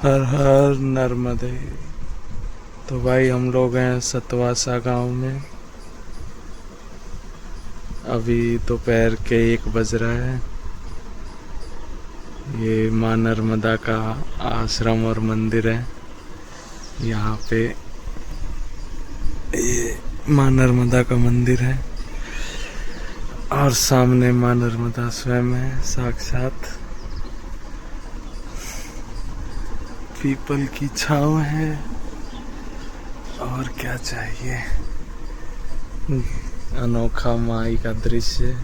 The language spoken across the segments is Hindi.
हर हर नर्मदे। तो भाई हम लोग हैं सतवासा गांव में। अभी दोपहर के 1 बज रहा है। ये माँ नर्मदा का आश्रम और मंदिर है। यहाँ पे ये माँ नर्मदा का मंदिर है और सामने माँ नर्मदा स्वयं है साक्षात। पीपल की छांव है और क्या चाहिए। अनोखा माई का दृश्य।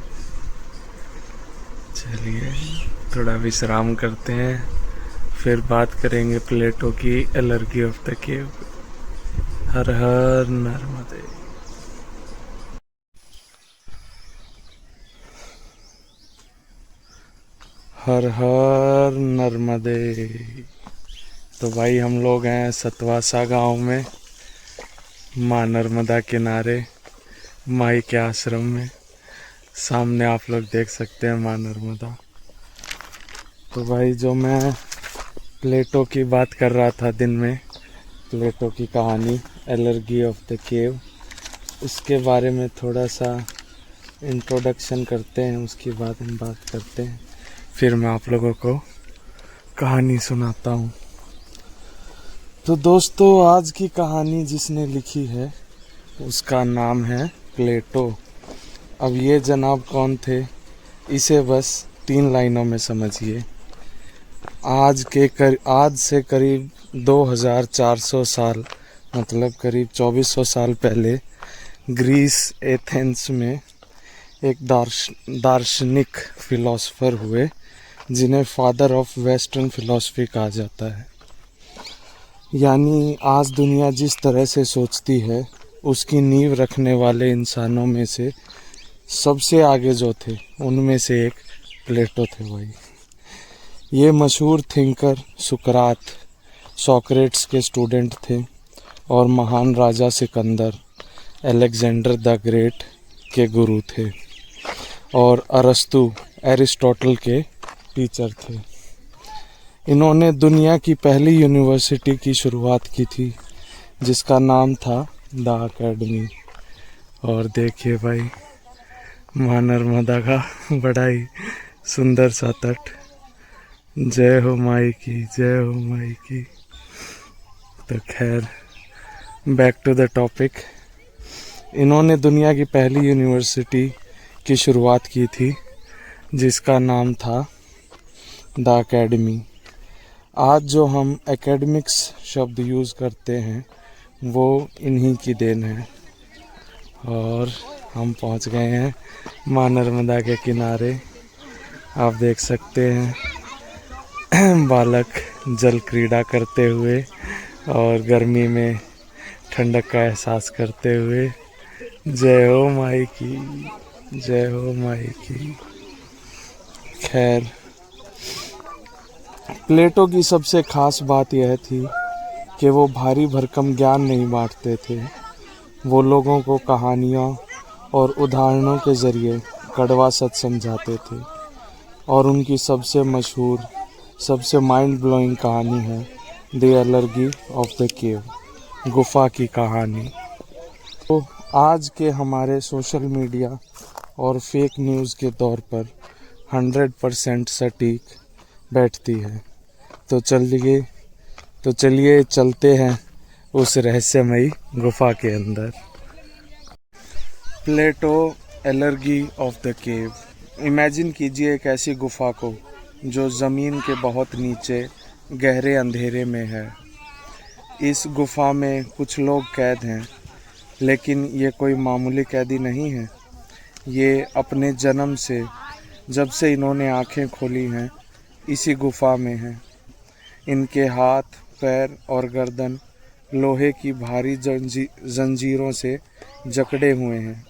चलिए थोड़ा विश्राम करते हैं, फिर बात करेंगे प्लेटो की एलर्जी ऑफ द केव। हर हर नर्मदे। हर हर नर्मदे। तो भाई हम लोग हैं सतवासा गांव में, माँ नर्मदा किनारे माई के आश्रम में। सामने आप लोग देख सकते हैं माँ नर्मदा। तो भाई जो मैं प्लेटो की बात कर रहा था दिन में, प्लेटो की कहानी एलर्जी ऑफ द केव, उसके बारे में थोड़ा सा इंट्रोडक्शन करते हैं, उसके बाद हम बात करते हैं, फिर मैं आप लोगों को कहानी सुनाता हूँ। तो दोस्तों आज की कहानी जिसने लिखी है उसका नाम है प्लेटो। अब ये जनाब कौन थे, इसे बस 3 लाइनों में समझिए। आज से करीब 2400 साल, मतलब करीब 2400 साल पहले ग्रीस एथेंस में एक दार्शनिक फिलोसोफर हुए जिन्हें फादर ऑफ वेस्टर्न फिलॉसफी कहा जाता है। यानी आज दुनिया जिस तरह से सोचती है उसकी नींव रखने वाले इंसानों में से सबसे आगे जो थे उनमें से एक प्लेटो थे भाई। ये मशहूर थिंकर सुकरात, सोक्रेट्स के स्टूडेंट थे और महान राजा सिकंदर, अलेक्जेंडर द ग्रेट के गुरु थे और अरस्तु, एरिस्टोटल के टीचर थे। इन्होंने दुनिया की पहली यूनिवर्सिटी की शुरुआत की थी जिसका नाम था द अकेडमी। और देखिए भाई माँ नर्मदा का बड़ा ही सुंदर सा तट। जय हो माई की, जय हो माई की। तो खैर बैक टू द टॉपिक। इन्होंने दुनिया की पहली यूनिवर्सिटी की शुरुआत की थी जिसका नाम था द अकेडमी। आज जो हम एकेडमिक्स शब्द यूज़ करते हैं वो इन्हीं की देन है। और हम पहुंच गए हैं माँ नर्मदा के किनारे। आप देख सकते हैं बालक जल क्रीड़ा करते हुए और गर्मी में ठंडक का एहसास करते हुए। जय हो माई की, जय हो माई की। खैर प्लेटो की सबसे खास बात यह थी कि वो भारी भरकम ज्ञान नहीं बांटते थे। वो लोगों को कहानियों और उदाहरणों के ज़रिए कड़वा सच समझाते थे। और उनकी सबसे मशहूर, सबसे माइंड ब्लोइंग कहानी है द एलर्जी ऑफ द केव, गुफा की कहानी। तो आज के हमारे सोशल मीडिया और फेक न्यूज़ के दौर पर 100% सटीक बैठती है। तो चलिए चलते हैं उस रहस्यमयी गुफा के अंदर। प्लेटो एलर्जी ऑफ द केव। इमेजिन कीजिए एक ऐसी गुफा को जो ज़मीन के बहुत नीचे गहरे अंधेरे में है। इस गुफा में कुछ लोग कैद हैं, लेकिन ये कोई मामूली कैदी नहीं है। ये अपने जन्म से, जब से इन्होंने आंखें खोली हैं, इसी गुफा में हैं। इनके हाथ, पैर और गर्दन लोहे की भारी जंजीरों से जकड़े हुए हैं।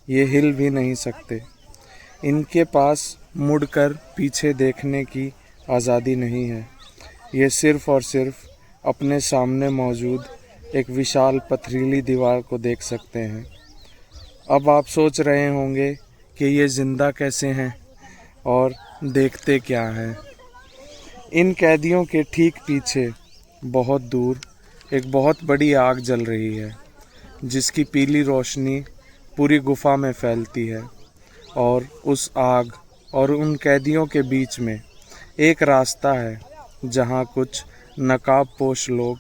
ये हिल भी नहीं सकते। इनके पास मुड़कर पीछे देखने की आज़ादी नहीं है। ये सिर्फ़ और सिर्फ अपने सामने मौजूद एक विशाल पथरीली दीवार को देख सकते हैं। अब आप सोच रहे होंगे कि ये ज़िंदा कैसे हैं और देखते क्या हैं। इन कैदियों के ठीक पीछे बहुत दूर एक बहुत बड़ी आग जल रही है, जिसकी पीली रोशनी पूरी गुफा में फैलती है। और उस आग और उन कैदियों के बीच में एक रास्ता है, जहाँ कुछ नकाबपोश लोग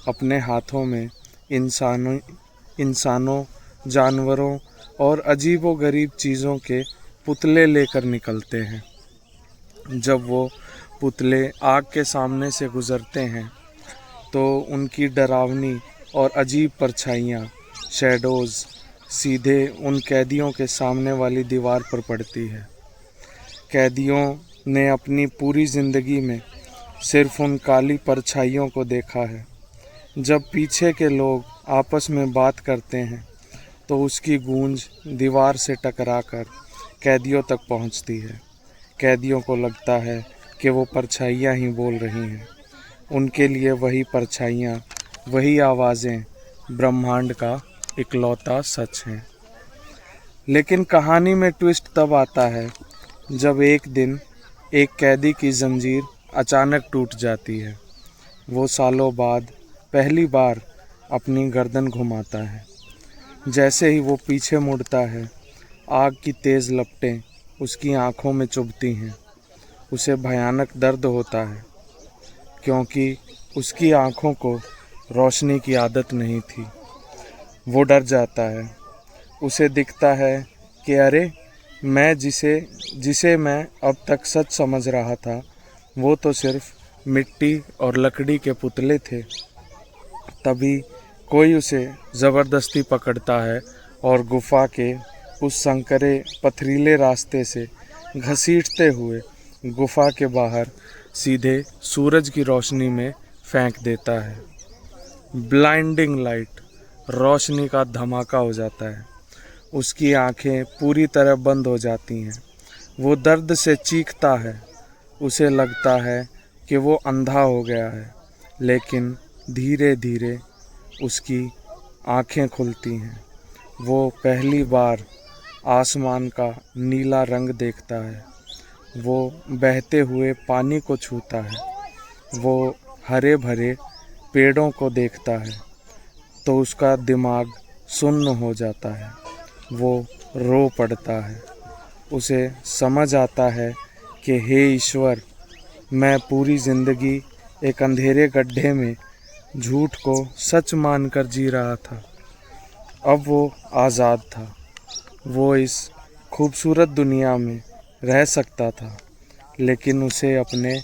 अपने हाथों में इंसानों, जानवरों और अजीबोगरीब चीज़ों के पुतले लेकर निकलते हैं। जब वो पुतले आग के सामने से गुज़रते हैं तो उनकी डरावनी और अजीब परछाइयाँ, शैडोज़, सीधे उन कैदियों के सामने वाली दीवार पर पड़ती है। कैदियों ने अपनी पूरी ज़िंदगी में सिर्फ उन काली परछाइयों को देखा है। जब पीछे के लोग आपस में बात करते हैं तो उसकी गूंज दीवार से टकराकर कैदियों तक पहुंचती है। कैदियों को लगता है कि वो परछाइयाँ ही बोल रही हैं। उनके लिए वही परछाइयाँ, वही आवाज़ें ब्रह्मांड का इकलौता सच हैं। लेकिन कहानी में ट्विस्ट तब आता है जब एक दिन एक कैदी की जंजीर अचानक टूट जाती है। वो सालों बाद पहली बार अपनी गर्दन घुमाता है। जैसे ही वो पीछे मुड़ता है, आग की तेज़ लपटें उसकी आँखों में चुभती हैं। उसे भयानक दर्द होता है, क्योंकि उसकी आँखों को रोशनी की आदत नहीं थी। वो डर जाता है। उसे दिखता है कि अरे, मैं जिसे मैं अब तक सच समझ रहा था, वो तो सिर्फ मिट्टी और लकड़ी के पुतले थे। तभी कोई उसे ज़बरदस्ती पकड़ता है और गुफा के उस संकरे पथरीले रास्ते से घसीटते हुए गुफा के बाहर सीधे सूरज की रोशनी में फेंक देता है। ब्लाइंडिंग लाइट, रोशनी का धमाका हो जाता है। उसकी आंखें पूरी तरह बंद हो जाती हैं। वो दर्द से चीखता है। उसे लगता है कि वो अंधा हो गया है, लेकिन धीरे धीरे उसकी आंखें खुलती हैं। वो पहली बार आसमान का नीला रंग देखता है। वो बहते हुए पानी को छूता है। वो हरे भरे पेड़ों को देखता है तो उसका दिमाग सुन्न हो जाता है। वो रो पड़ता है। उसे समझ आता है कि हे ईश्वर, मैं पूरी ज़िंदगी एक अंधेरे गड्ढे में झूठ को सच मानकर जी रहा था। अब वो आज़ाद था। वो इस खूबसूरत दुनिया में रह सकता था, लेकिन उसे अपने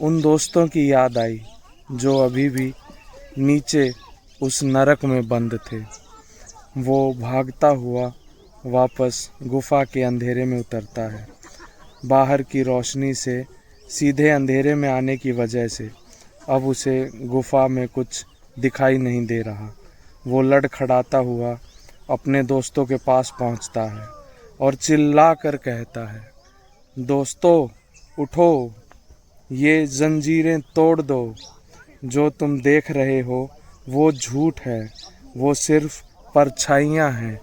उन दोस्तों की याद आई जो अभी भी नीचे उस नरक में बंद थे। वो भागता हुआ वापस गुफा के अंधेरे में उतरता है। बाहर की रोशनी से सीधे अंधेरे में आने की वजह से अब उसे गुफा में कुछ दिखाई नहीं दे रहा। वो लड़खड़ाता हुआ अपने दोस्तों के पास पहुंचता है और चिल्ला कर कहता है, दोस्तों उठो, ये जंजीरें तोड़ दो। जो तुम देख रहे हो वो झूठ है, वो सिर्फ परछाइयाँ हैं।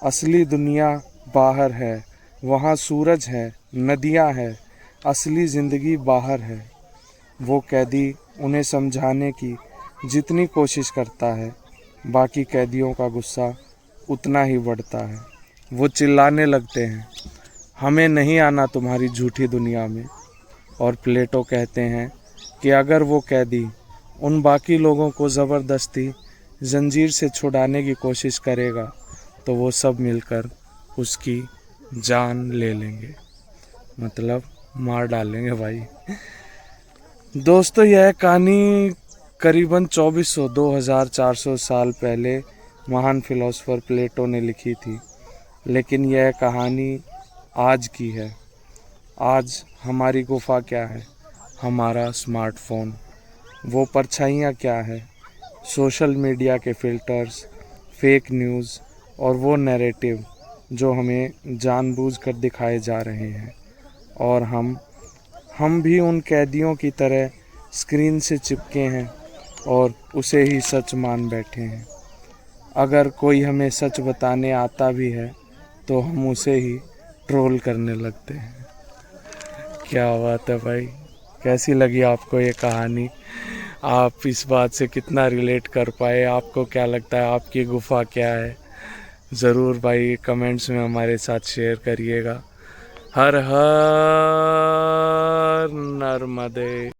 असली दुनिया बाहर है, वहाँ सूरज है, नदियाँ हैं, असली ज़िंदगी बाहर है। वो कैदी उन्हें समझाने की जितनी कोशिश करता है, बाकी कैदियों का गुस्सा उतना ही बढ़ता है। वो चिल्लाने लगते हैं, हमें नहीं आना तुम्हारी झूठी दुनिया में। और प्लेटो कहते हैं कि अगर वो कैदी उन बाकी लोगों को ज़बरदस्ती जंजीर से छुड़ाने की कोशिश करेगा तो वो सब मिलकर उसकी जान ले लेंगे, मतलब मार डालेंगे भाई। दोस्तों, यह कहानी करीबन 2400-2400 साल पहले महान फिलोसोफर प्लेटो ने लिखी थी, लेकिन यह कहानी आज की है। आज हमारी गुफा क्या है? हमारा स्मार्टफोन। वो परछाइयाँ क्या है? सोशल मीडिया के फ़िल्टर्स, फेक न्यूज़ और वो नैरेटिव जो हमें जानबूझकर दिखाए जा रहे हैं। और हम भी उन कैदियों की तरह स्क्रीन से चिपके हैं और उसे ही सच मान बैठे हैं। अगर कोई हमें सच बताने आता भी है तो हम उसे ही ट्रोल करने लगते हैं। क्या बात है भाई, कैसी लगी आपको ये कहानी? आप इस बात से कितना रिलेट कर पाए, आपको क्या लगता है आपकी गुफा क्या है, ज़रूर भाई कमेंट्स में हमारे साथ शेयर करिएगा। हर हर नर्मदे।